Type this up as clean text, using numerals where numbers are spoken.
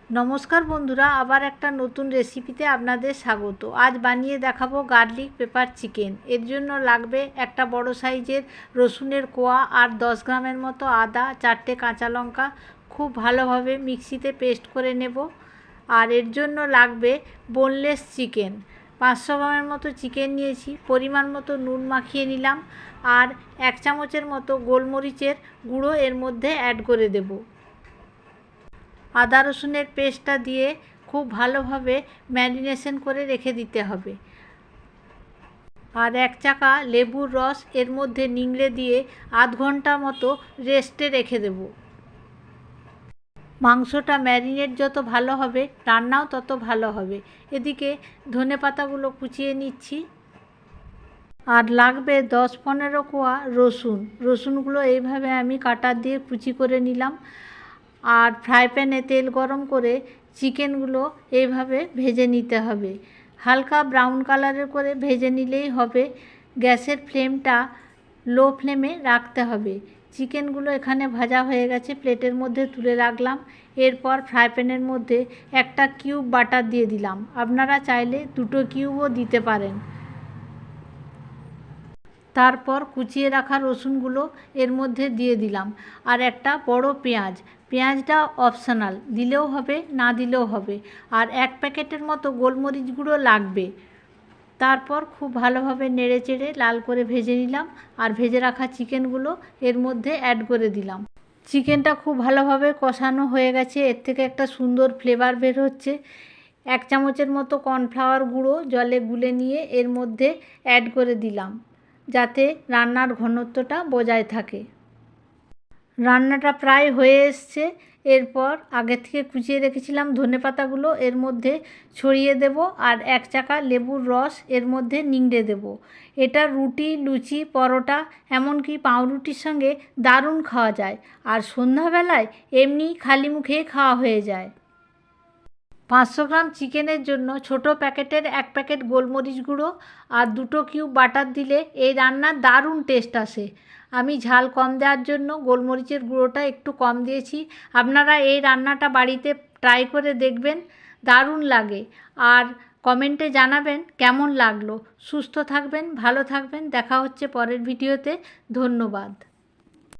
নমস্কার বন্ধুরা, আবার একটা নতুন রেসিপিতে আপনাদের স্বাগত। আজ বানিয়ে দেখাবো গার্লিক পেপার চিকেন। এর জন্য লাগবে একটা বড় সাইজের রসুনের কোয়া আর 10 গ্রামের মতো আদা, 4টে কাঁচা লঙ্কা খুব ভালোভাবে মিক্সিতে পেস্ট করে নেব। আর এর জন্য লাগবে বোনলেস চিকেন। 500 গ্রামের মতো চিকেন নিয়েছি। পরিমাণ মতো নুন মাখিয়ে নিলাম আর 1 চামচের মতো গোলমরিচের গুঁড়ো এর মধ্যে অ্যাড করে দেব। আদা রসুনের পেস্টটা দিয়ে খুব ভালোভাবে ম্যারিনেশন করে রেখে দিতে হবে। আর 1 চাকা লেবুর রস এর মধ্যে নিংড়ে দিয়ে আধ ঘন্টা মতো রেস্টে রেখে দেব। মাংসটা ম্যারিনেট যত ভালো হবে রান্নাও তত ভালো হবে। এদিকে ধনেপাতাগুলো কুচিয়ে নিচ্ছি। আর লাগবে 10-15 কোয়া রসুনগুলো এইভাবে আমি কাটার দিয়ে কুচি করে নিলাম। আর ফ্রাই প্যানে তেল গরম করে চিকেনগুলো এইভাবে ভেজে নিতে হবে। হালকা ব্রাউন কালারের করে ভেজে নিলেই হবে। গ্যাসের ফ্লেমটা লো ফ্লেমে রাখতে হবে। চিকেনগুলো এখানে ভাজা হয়ে গেছে, প্লেটের মধ্যে তুলে রাখলাম। এরপর ফ্রাই প্যানের মধ্যে একটা কিউব বাটার দিয়ে দিলাম। আপনারা চাইলে 2টো কিউবও দিতে পারেন। তারপর কুচিয়ে রাখা রসুনগুলো এর মধ্যে দিয়ে দিলাম। আর একটা বড় পেঁয়াজটা অপশনাল, দিলেও হবে না দিলেও হবে। আর 1 প্যাকেটের মতো গোলমরিচ গুঁড়ো লাগবে। তারপর খুব ভালোভাবে নেড়ে চেড়ে লাল করে ভেজে নিলাম আর ভেজে রাখা চিকেনগুলো এর মধ্যে অ্যাড করে দিলাম। চিকেনটা খুব ভালোভাবে কষানো হয়ে গেছে, এর থেকে একটা সুন্দর ফ্লেভার বের হচ্ছে। 1 চামচের মতো কর্নফ্লাওয়ার গুঁড়ো জলে গুলে নিয়ে এর মধ্যে অ্যাড করে দিলাম, যাতে রান্নার ঘনত্বটা বজায় থাকে। রান্নাটা প্রায় হয়ে এসছে। এরপর আগে থেকে কুচিয়ে রেখেছিলাম ধনেপাতাগুলো এর মধ্যে ছড়িয়ে দেব আর 1 চাকা লেবুর রস এর মধ্যে নিংড়ে দেব। এটা রুটি, লুচি, পরোটা, এমনকি পাউরুটির সঙ্গে দারুণ খাওয়া যায়। আর সন্ধ্যাবেলায় এমনি খালি মুখেই খাওয়া হয়ে যায়। 500 গ্রাম চিকেনের জন্য ছোট প্যাকেটের 1 প্যাকেট গোলমরিচ গুঁড়ো আর 2টো কিউব বাটার দিলে এই রান্নার দারুণ টেস্ট আসে। আমি ঝাল কম দেওয়ার জন্য গোলমরিচের গুঁড়োটা একটু কম দিয়েছি। আপনারা এই রান্নাটা বাড়িতে ট্রাই করে দেখবেন, দারুণ লাগে। আর কমেন্টে জানাবেন কেমন লাগলো। সুস্থ থাকবেন, ভালো থাকবেন। দেখা হচ্ছে পরের ভিডিওতে। ধন্যবাদ।